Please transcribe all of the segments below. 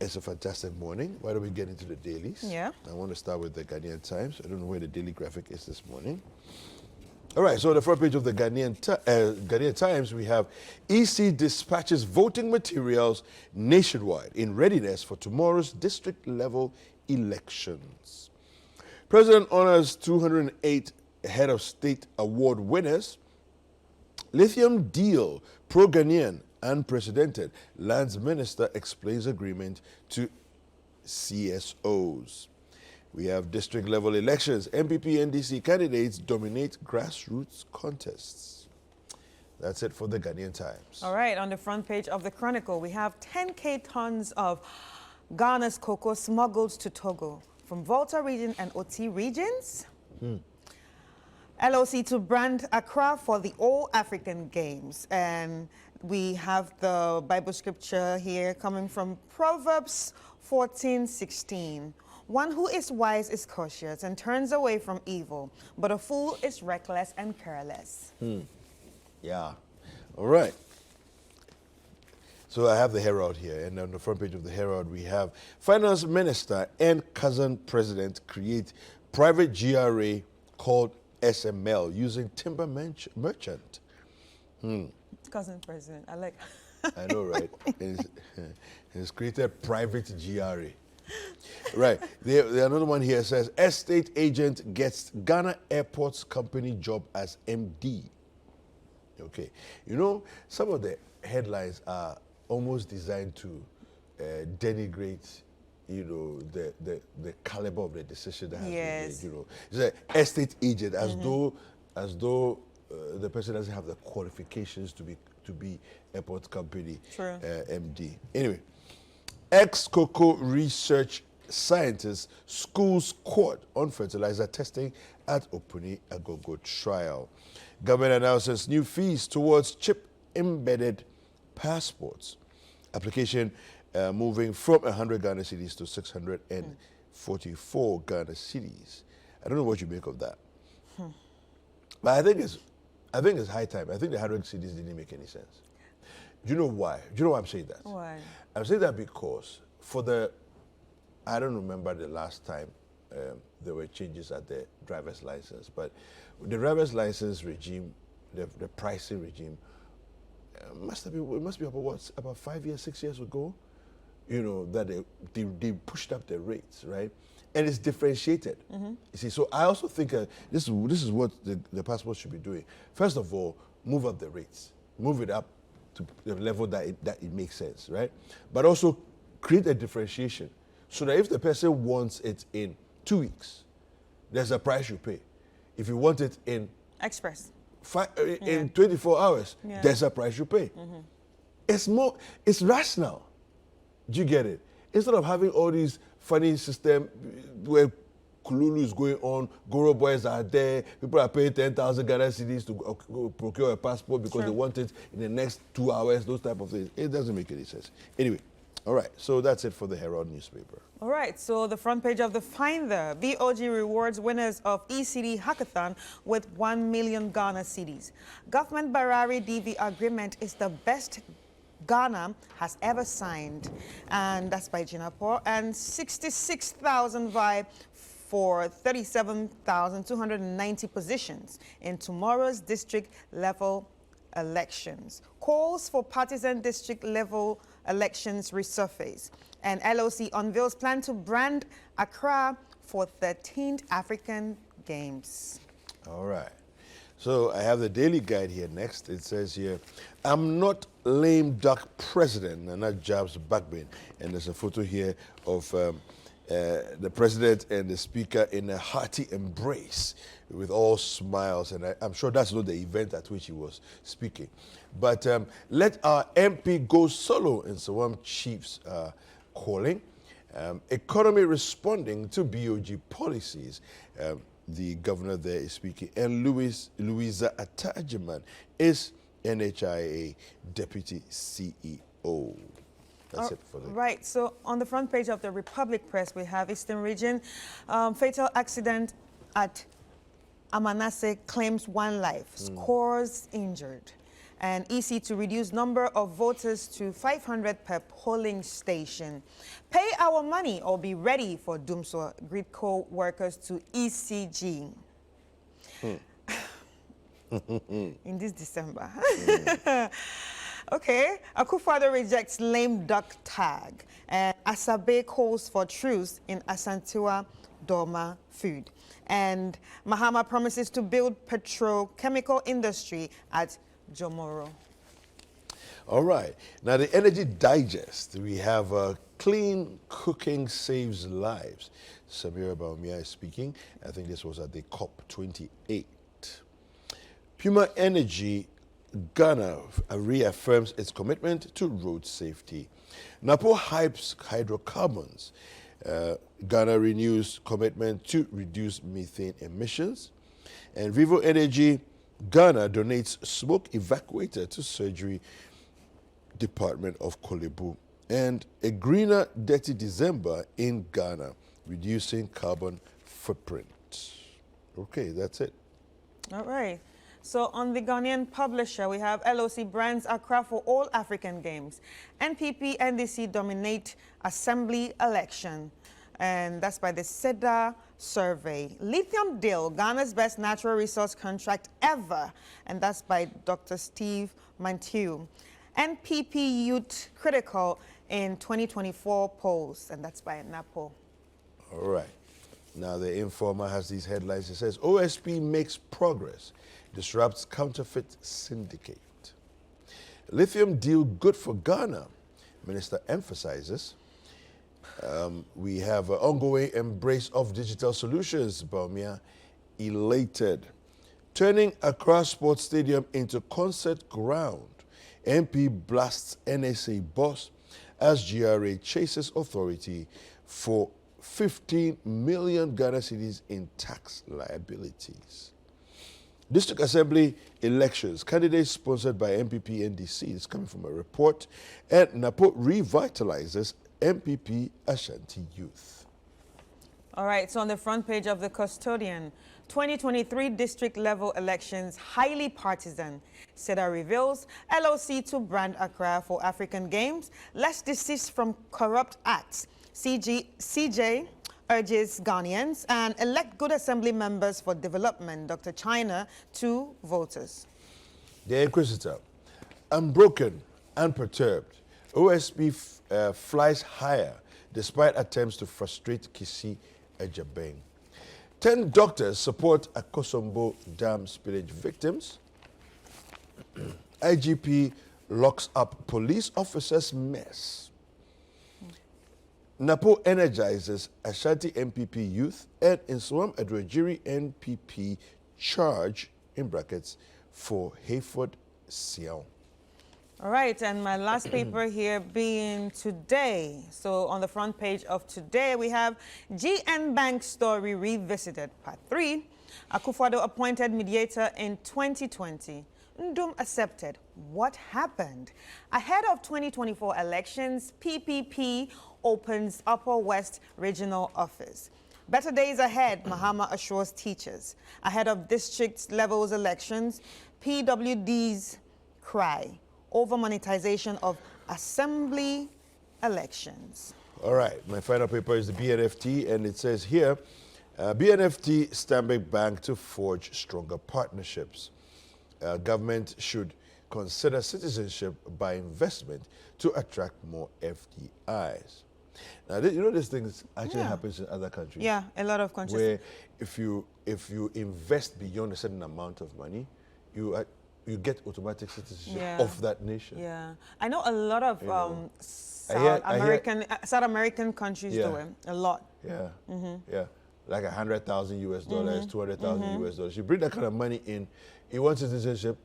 It's a fantastic morning. Why don't we get into the dailies? Yeah. I want to start with the Ghanaian Times. I don't know where the daily graphic is this morning. All right, so on the front page of the Ghanaian Times, we have EC dispatches voting materials nationwide in readiness for tomorrow's district-level elections. President honors 208 head of state award winners. Lithium deal, pro-Ghanaian, unprecedented. Lands Minister explains agreement to CSOs. We have district-level elections. MPP NDC candidates dominate grassroots contests. That's it for the Ghanaian Times. All right, on the front page of the Chronicle, we have 10K tons of Ghana's cocoa smuggled to Togo from Volta region and Oti regions. LOC to brand Accra for the All-African Games. And we have the Bible scripture here coming from Proverbs 14:16. One who is wise is cautious and turns away from evil, but a fool is reckless and careless. Yeah. All right. So I have the Herald here, and on the front page of the Herald, we have Finance Minister and cousin president create private GRA called SML using timber merchant. Cousin president, I like. I know, right? It's created private GRA. Right. The another one here says, estate agent gets Ghana Airports Company job as MD. Okay. You know, some of the headlines are almost designed to denigrate, you know, the caliber of the decision that has been made. You know, it's an estate agent, as though the person doesn't have the qualifications to be airport company MD. Anyway, ex-cocoa research scientists schools court on fertilizer testing at Opuni Agogo trial. Government announces new fees towards chip-embedded passports. Application moving from 100 Ghana cedis to 644 Ghana cedis. I don't know what you make of that. But I think it's high time. I think the 100 cedis didn't make any sense. Do you know why? Do you know why I'm saying that? Why? I'm saying that because I don't remember the last time there were changes at the driver's license, but the driver's license regime, the pricing regime, it must be about 5 years, 6 years ago, you know, that they pushed up the rates, right? And it's differentiated. You see, so I also think this is what the passport should be doing. First of all, move up the rates, move it up to the level that it makes sense, right? But also create a differentiation so that if the person wants it in 2 weeks, there's a price you pay. If you want it in Express. In 24 hours, there's a price you pay. It's rational. Do you get it? Instead of having all these funny system where Kululu is going on, Goro boys are there, people are paying 10,000 Ghana cedis to procure a passport because they want it in the next 2 hours, those type of things. It doesn't make any sense. Anyway, all right, so that's it for the Herald newspaper. All right, so the front page of the Finder, BOG rewards winners of ECD Hackathon with 1 million Ghana cedis. Government Barari DV agreement is the best Ghana has ever signed, and that's by Jinapur, and 66,000 vie for 37,290 positions in tomorrow's district-level elections. Calls for partisan district-level elections resurface, and LOC unveils plan to brand Accra for 13th African Games. All right. So I have the Daily Guide here next. It says here, I'm not lame duck president, and that jabs backbone. And there's a photo here of the president and the speaker in a hearty embrace with all smiles. And I'm sure that's not the event at which he was speaking. But let our MP go solo, and Sawam chiefs are calling. Economy responding to BOG policies. The governor there is speaking. And Louisa Atajiman is NHIA Deputy CEO. That's it for the... Right, so on the front page of the Republic Press, we have Eastern Region. Fatal accident at Amanase claims 1 life, scores injured. and EC to reduce number of voters to 500 per polling station. Pay our money or be ready for doomsday, greet co-workers to ECG. In this December. Okay, Akufo-Addo rejects lame duck tag, and Asabe calls for truce in Asantewaa Dorma food. And Mahama promises to build petrochemical industry at Jomoro. All right. Now, the Energy Digest, we have clean cooking saves lives. Samira Baumia is speaking. I think this was at the COP28. Puma Energy Ghana reaffirms its commitment to road safety. NAPO hypes hydrocarbons. Ghana renews commitment to reduce methane emissions. And Vivo Energy Ghana donates smoke evacuator to surgery department of Kolebu. And a greener dirty December in Ghana, reducing carbon footprint. Okay, that's it. All right. So on the Ghanaian publisher, we have LOC brands Accra for all African Games. NPP, NDC dominate assembly election. And that's by the SEDA survey. Lithium deal, Ghana's best natural resource contract ever. And that's by Dr. Steve Mantiu. NPP youth critical in 2024 polls. And that's by NAPO. All right. Now the Informer has these headlines. It says, OSP makes progress. Disrupts counterfeit syndicate. Lithium deal good for Ghana, Minister emphasizes. We have an ongoing embrace of digital solutions, Baumia, elated. Turning Accra Sports Stadium into concert ground. MP blasts NSA boss as GRA chases authority for 15 million Ghana cedis in tax liabilities. District Assembly elections, candidates sponsored by MPP NDC. It's coming from a report. And NAPO revitalizes MPP Ashanti Youth. All right, so on the front page of the Custodian, 2023 district level elections, highly partisan. SEDA reveals LOC to brand Accra for African Games. Let's desist from corrupt acts. CJ urges Ghanaians and elect good assembly members for development. Dr. China to voters. The Inquisitor, unbroken, unperturbed. OSP flies higher despite attempts to frustrate Kisi Ejabeng. 10 doctors support Akosombo Dam spillage victims. IGP locks up police officers' mess. NAPO energizes Ashanti MPP youth, and Nsawam Adwajiri NPP charge, in brackets, for Hayford Siao. All right, and my last paper here being Today. So on the front page of Today, we have GN Bank story revisited, part 3. Akufo-Addo appointed mediator in 2020. Ndum accepted. What happened? Ahead of 2024 elections, PPP opens Upper West Regional Office. Better days ahead, Mahama assures teachers. Ahead of district levels elections, PWDs cry over monetization of assembly elections. All right, my final paper is the BNFT, and it says here, BNFT Stanbic Bank to forge stronger partnerships. Government should consider citizenship by investment to attract more FDIs. Now, you know this thing actually happens in other countries. Yeah, a lot of countries. Where if you invest beyond a certain amount of money, you get automatic citizenship of that nation. Yeah, I know a lot of South American countries do it a lot. Yeah, yeah, like $100,000 US, $200,000 US dollars. You bring that kind of money in, you want citizenship.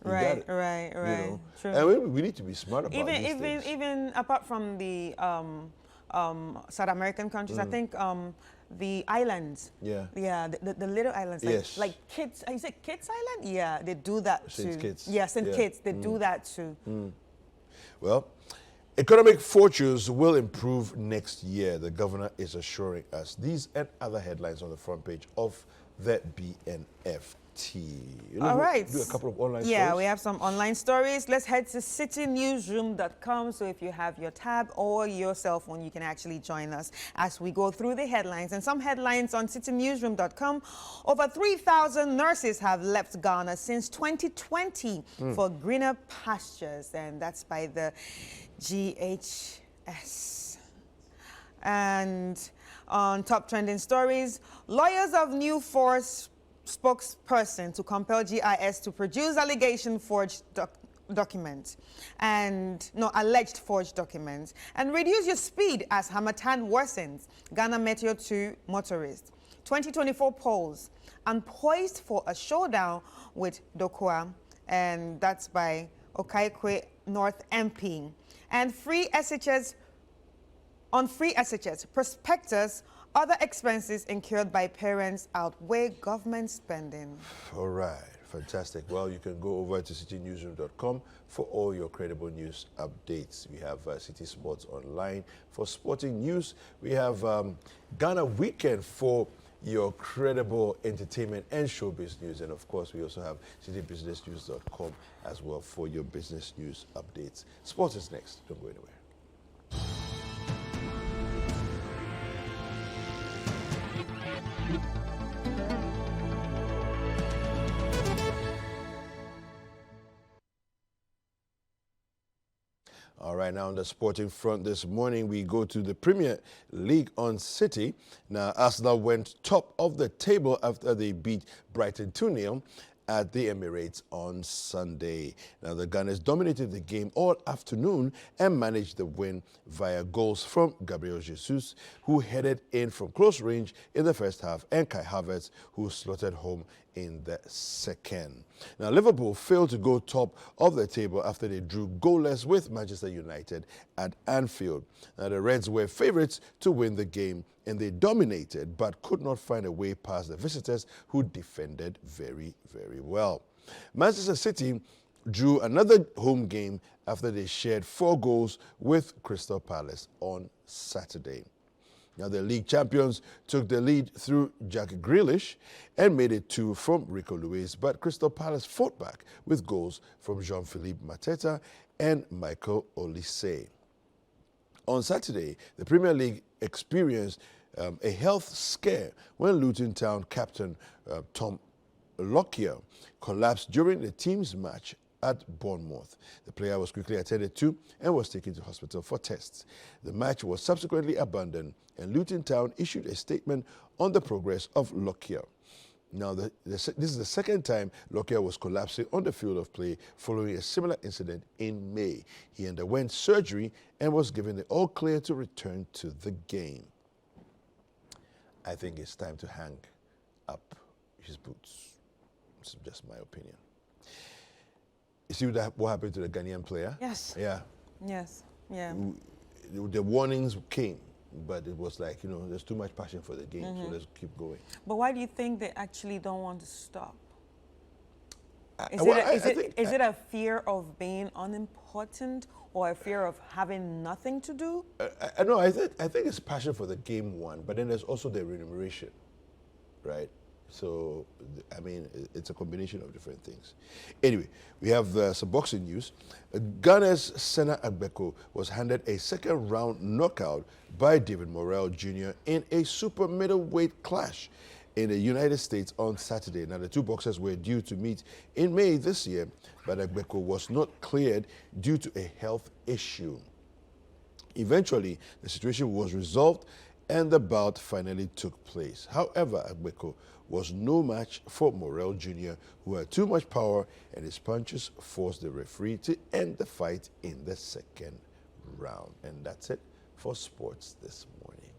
You got it, right. You know? True. And we need to be smart about these things. Even apart from the South American countries, I think the islands. Yeah, the little islands. Like Kids, is it Kids Island? Yeah, they do that too. Saint Kitts. Yeah, Saint Kitts, they do that too. Well, economic fortunes will improve next year, the governor is assuring us. These and other headlines on the front page of the BNF. You All right. do a couple of online Yeah, stories? we have some online stories. Let's head to citynewsroom.com. So if you have your tab or your cell phone, you can actually join us as we go through the headlines. And some headlines on citynewsroom.com. Over 3,000 nurses have left Ghana since 2020 for greener pastures. And that's by the GHS. And on top trending stories, lawyers of New Force spokesperson to compel GIS to produce alleged forged documents and alleged forged documents and reduce your speed as Hamatan worsens. Ghana Meteo 2 motorists. 2024 polls and poised for a showdown with Dokwa, and that's by Okaikwe North MP. And free SHS prospectus. Other expenses incurred by parents outweigh government spending. All right, fantastic. Well, you can go over to citynewsroom.com for all your credible news updates. We have City Sports Online for sporting news. We have Ghana Weekend for your credible entertainment and showbiz news. And of course, we also have citybusinessnews.com as well for your business news updates. Sports is next. Don't go anywhere. All right, now on the sporting front this morning, we go to the Premier League on Citi. Now, Arsenal went top of the table after they beat Brighton 2-0 at the Emirates on Sunday. Now, the Gunners dominated the game all afternoon and managed the win via goals from Gabriel Jesus, who headed in from close range in the first half, and Kai Havertz, who slotted home in the second. Now, Liverpool failed to go top of the table after they drew goalless with Manchester United at Anfield. Now, the Reds were favourites to win the game, and they dominated but could not find a way past the visitors, who defended very, very well. Manchester City drew another home game after they shared 4 goals with Crystal Palace on Saturday. Now, the league champions took the lead through Jack Grealish and made it 2 from Rico Lewis, but Crystal Palace fought back with goals from Jean-Philippe Mateta and Michael Olise. On Saturday, the Premier League experienced a health scare when Luton Town captain Tom Lockyer collapsed during the team's match at Bournemouth. The player was quickly attended to and was taken to hospital for tests. The match was subsequently abandoned, and Luton Town issued a statement on the progress of Lockyer. Now, this is the second time Lockyer was collapsing on the field of play following a similar incident in May. He underwent surgery and was given the all clear to return to the game. I think it's time to hang up his boots. This is just my opinion. You see what happened to the Ghanaian player? Yes. Yeah. Yes. Yeah. The warnings came, but it was like, there's too much passion for the game, so let's keep going. But why do you think they actually don't want to stop? Is it a fear of being unimportant or a fear of having nothing to do? No, I think it's passion for the game one, but then there's also the remuneration, right? So, I mean, it's a combination of different things. Anyway, we have some boxing news. Ghana's Senna Agbeko was handed a second-round knockout by David Morrell Jr. in a super middleweight clash in the United States on Saturday. Now, the two boxers were due to meet in May this year, but Agbeko was not cleared due to a health issue. Eventually, the situation was resolved and the bout finally took place. However, Agbeko was no match for Morrell Jr., who had too much power, and his punches forced the referee to end the fight in the second round. And that's it for sports this morning.